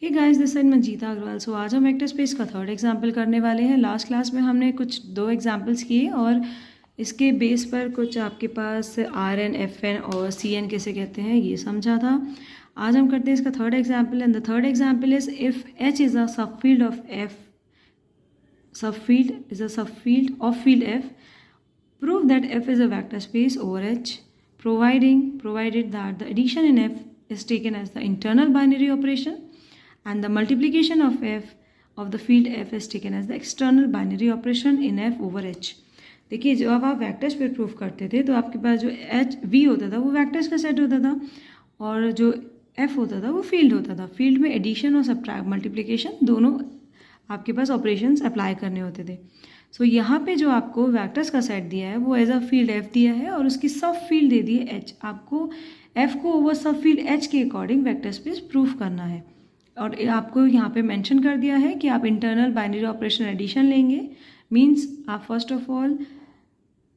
Hey guys, this side Manjeeta Agrawal. So आज हम vector space का थर्ड एग्जाम्पल करने वाले हैं। लास्ट क्लास में हमने कुछ दो एग्जाम्पल्स किए और इसके बेस पर कुछ आपके पास आर एन, एफ एन और सी एन कैसे कहते हैं ये समझा था। आज हम करते हैं इसका third example and the third example is if H is a subfield of F, subfield is a subfield of field F. Prove that F is a vector space over H, provided that the addition in F is taken as the internal binary operation and the multiplication of F of the field F is taken as the external binary operation in F over H. देखिए, जब आप vectors पे proof करते थे तो आपके पास जो H we होता था वो वेक्टर्स का सेट होता था और जो एफ होता था वो फील्ड होता था। फील्ड में एडिशन और सब्ट्रैक्ट, मल्टीप्लिकेशन दोनों आपके पास ऑपरेशंस अप्लाई करने होते थे। सो यहाँ पे जो आपको वेक्टर्स का सेट दिया है वो एज अ फील्ड एफ दिया है और उसकी सब फील्ड दे दी है एच। आपको एफ को ओवर सब फील्ड एच के अकॉर्डिंग वेक्टर स्पेस प्रूफ करना है और आपको यहाँ पे मेंशन कर दिया है कि आप इंटरनल बाइनरी ऑपरेशन एडिशन लेंगे। मीन्स आप फर्स्ट ऑफ ऑल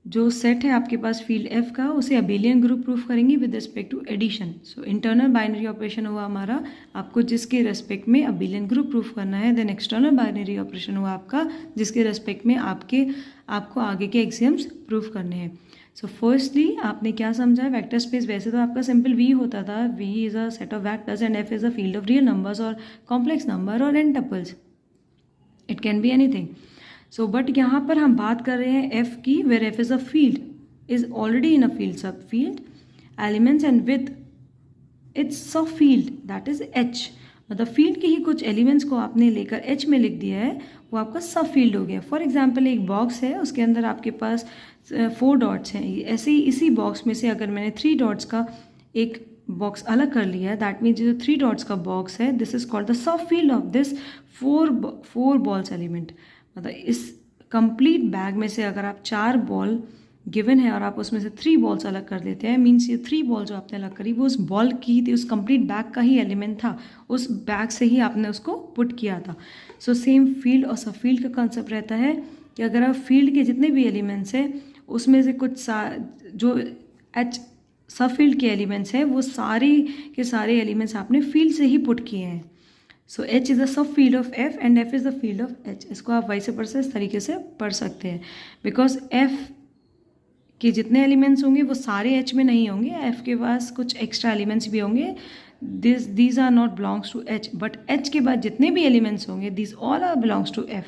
जो सेट है आपके पास फील्ड एफ का उसे अबेलियन ग्रुप प्रूफ करेंगे with respect to addition. So internal binary operation हुआ हमारा, आपको जिसके रेस्पेक्ट में अबेलियन ग्रुप प्रूफ करना है। देन एक्सटर्नल बाइनरी ऑपरेशन हुआ आपका जिसके रेस्पेक्ट में आपको आगे के एक्सियम्स प्रूफ करने हैं। सो फर्स्टली आपने क्या समझा है वेक्टर स्पेस? वैसे तो आपका सिंपल वी होता था, V is a set of vectors and F is a field of real numbers और कॉम्प्लेक्स नंबर और n tuples, it can be anything. So but यहाँ पर हम बात कर रहे हैं एफ की, where F is a field is already in a field subfield elements and with its subfield that is H. मतलब फील्ड के ही कुछ एलिमेंट्स को आपने लेकर एच में लिख दिया है, वो आपका सब फील्ड हो गया। फॉर एग्जाम्पल एक बॉक्स है, उसके अंदर आपके पास 4 डॉट्स हैं। ऐसे ही इसी बॉक्स में से अगर मैंने 3 डॉट्स का एक बॉक्स अलग कर लिया है, दैट मीन्स जो 3 डॉट्स का बॉक्स है this is called the sub field of this 4 balls element. मतलब इस कंप्लीट बैग में से अगर आप 4 बॉल गिवन है और आप उसमें से 3 बॉल्स अलग कर देते हैं, मीन्स ये 3 बॉल जो आपने अलग करी वो उस बॉल की थी, उस कंप्लीट बैग का ही एलिमेंट था, उस बैग से ही आपने उसको पुट किया था। सो सेम फील्ड और सब फील्ड का कॉन्सेप्ट रहता है कि अगर आप फील्ड के जितने भी एलिमेंट्स हैं उसमें से कुछ जो एच सब फील्ड के एलिमेंट्स हैं वो सारे के सारे एलिमेंट्स आपने फील्ड से ही पुट किए हैं। So H is the sub field of F and F is the field of H. इसको आप वैसे पढ़ इस तरीके से पढ़ सकते हैं बिकॉज एफ के जितने एलिमेंट्स होंगे वो सारे एच में नहीं होंगे, एफ के पास कुछ एक्स्ट्रा एलिमेंट्स भी होंगे। These are not belongs to H, but H के बाद जितने भी एलिमेंट्स होंगे these all are belongs to F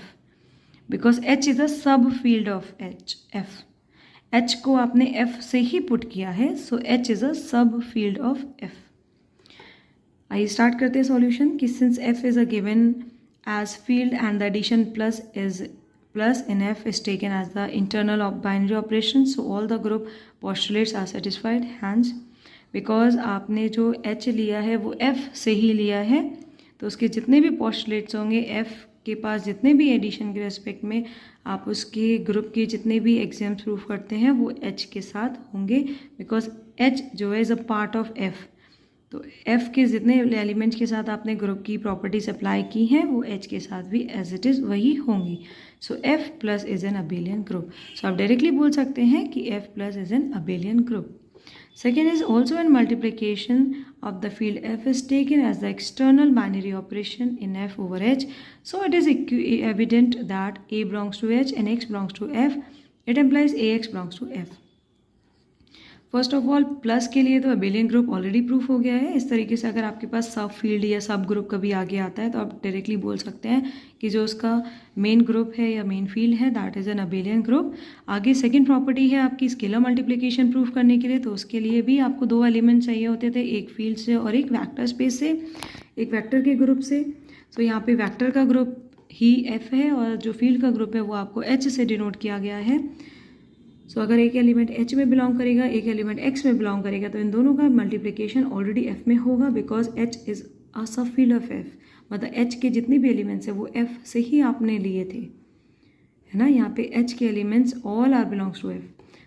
because H is the sub field of F. H को आपने एफ से ही पुट किया है, सो एच इज़ अ सब फील्ड ऑफ एफ। आइए स्टार्ट करते हैं सॉल्यूशन कि since F is a given as field and the addition plus in F is taken as the internal of binary operation, so all the group postulates are satisfied. Hence because आपने जो H लिया है वो F से ही लिया है तो उसके जितने भी पोस्टुलेट्स होंगे एफ के पास जितने भी एडिशन के रेस्पेक्ट में आप उसके ग्रुप के जितने भी एक्सियम्स प्रूफ करते हैं वो एच के साथ होंगे बिकॉज एच जो है is a part of F. तो एफ के जितने एलिमेंट्स के साथ आपने ग्रुप की प्रॉपर्टीज अप्लाई की हैं वो एच के साथ भी एज इट इज़ वही होंगी। So F plus is an abelian group. So आप डायरेक्टली बोल सकते हैं कि F plus is an abelian group. Second is also in multiplication of the field f is taken as the external binary operation in f over h. So it is evident that a belongs to h and x belongs to f. It implies ax belongs to f. First of all plus के लिए तो abelian group already proof हो गया है। इस तरीके से अगर आपके पास सब फील्ड या सब ग्रुप कभी आगे आता है तो आप डायरेक्टली बोल सकते हैं कि जो उसका मेन ग्रुप है या मेन फील्ड है that is an abelian group. आगे सेकंड प्रॉपर्टी है आपकी स्केलर मल्टीप्लिकेशन प्रूफ करने के लिए, तो उसके लिए भी आपको 2 एलिमेंट चाहिए होते थे, एक फील्ड से और एक वेक्टर स्पेस से, एक वेक्टर के ग्रुप से। तो यहाँ पे वेक्टर का ग्रुप ही एफ है और जो फील्ड का ग्रुप है वो आपको एच से डिनोट किया गया है। सो अगर एक एलिमेंट एच में बिलोंग करेगा, एक एलिमेंट एक्स में बिलोंग करेगा, तो इन दोनों का मल्टीप्लिकेशन ऑलरेडी एफ में होगा बिकॉज एच इज़ अ सब फील्ड ऑफ एफ। मतलब एच के जितने भी एलिमेंट्स हैं वो एफ से ही आपने लिए थे, है ना। यहाँ पे एच के elements all are belongs to F,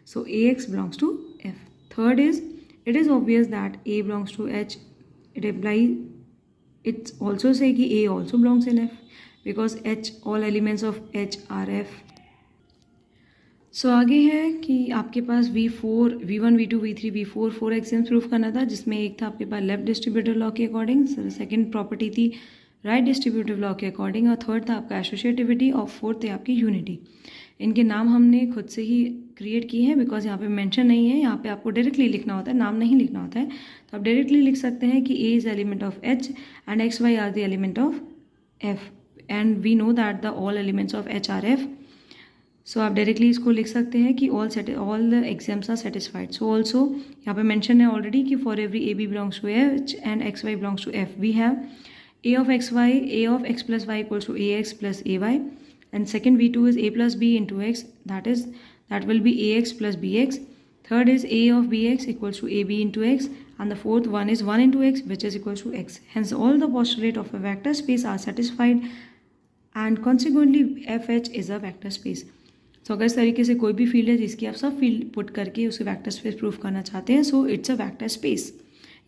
so a x belongs to F. Third is it is obvious that a belongs to H, it imply it's also say कि a also belongs in F because H all elements of H are F. So आगे है कि आपके पास V4, V1, V2, V3, V4 4 axioms proof करना था जिसमें एक था आपके पास लेफ्ट डिस्ट्रीब्यूटर लॉ के अकॉर्डिंग, सेकंड प्रॉपर्टी थी राइट डिस्ट्रीब्यूटिव लॉ के अकॉर्डिंग, और थर्ड था आपका एसोसिएटिविटी, और फोर्थ है आपकी यूनिटी। इनके नाम हमने खुद से ही क्रिएट किए हैं बिकॉज यहाँ पे मेंशन नहीं है, यहाँ पे आपको डायरेक्टली लिखना होता है, नाम नहीं लिखना होता है। तो आप डायरेक्टली लिख सकते हैं कि a is element of H and x y are the element of F, and we know that the all elements of H are F. So आप डायरेक्टली इसको लिख सकते हैं कि all the exams are satisfied. So also यहाँ पे mention है already कि for every a b belongs to H and x y belongs to F, we have a of x y, a of x plus y equals to ax plus ay, and second v2 is a plus b into x, that will be ax plus bx. Third is a of bx equals to ab into x, and the fourth one is 1 into x, which is equals to x. Hence all the postulate of a vector space are satisfied, and consequently fh is a vector space. तो अगर इस तरीके से कोई भी field है जिसकी आप सब फील्ड पुट करके उसे वेक्टर स्पेस प्रूफ करना चाहते हैं, so it's a vector space.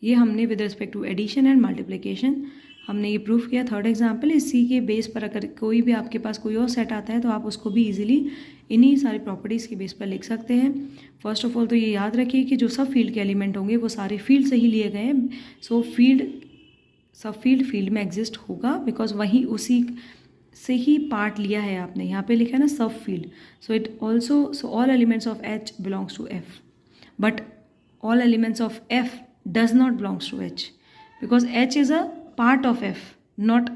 ये हमने with respect to addition and multiplication हमने ये प्रूफ किया। थर्ड एग्जाम्पल, इसी के बेस पर अगर कोई भी आपके पास कोई और सेट आता है तो आप उसको भी इजीली इन्हीं सारी प्रॉपर्टीज़ के बेस पर लिख सकते हैं। फर्स्ट ऑफ ऑल तो ये याद रखिए कि जो सब फील्ड के एलिमेंट होंगे वो सारे फील्ड से ही लिए गए हैं। सो सब फील्ड में एग्जिस्ट होगा बिकॉज वहीं उसी से ही पार्ट लिया है आपने। यहाँ पे लिखा है ना sub field, so all elements of H belongs to F, but all elements of F does not belongs to H because H is a part of F, not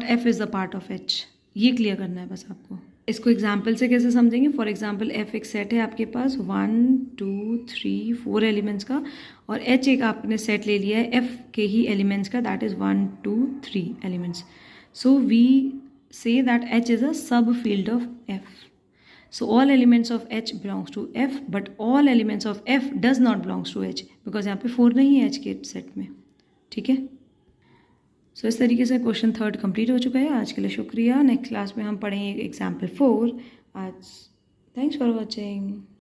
F is the part of H. ये clear करना है बस आपको। इसको example से कैसे समझेंगे? For example F एक सेट है आपके पास 1 2 3 4 एलिमेंट्स का, और एच एक आपने सेट ले लिया है एफ के ही एलिमेंट्स का, that is 1 2 3 elements. So we say that H is a सब field of F. So all elements of H belongs to F, but all elements of F does not belongs to H because यहाँ पे 4 नहीं है H के set में। ठीक है, सो इस तरीके से क्वेश्चन थर्ड कंप्लीट हो चुका है। आज के लिए शुक्रिया। नेक्स्ट क्लास में हम पढ़ेंगे एग्जाम्पल 4 आज। Thanks for watching.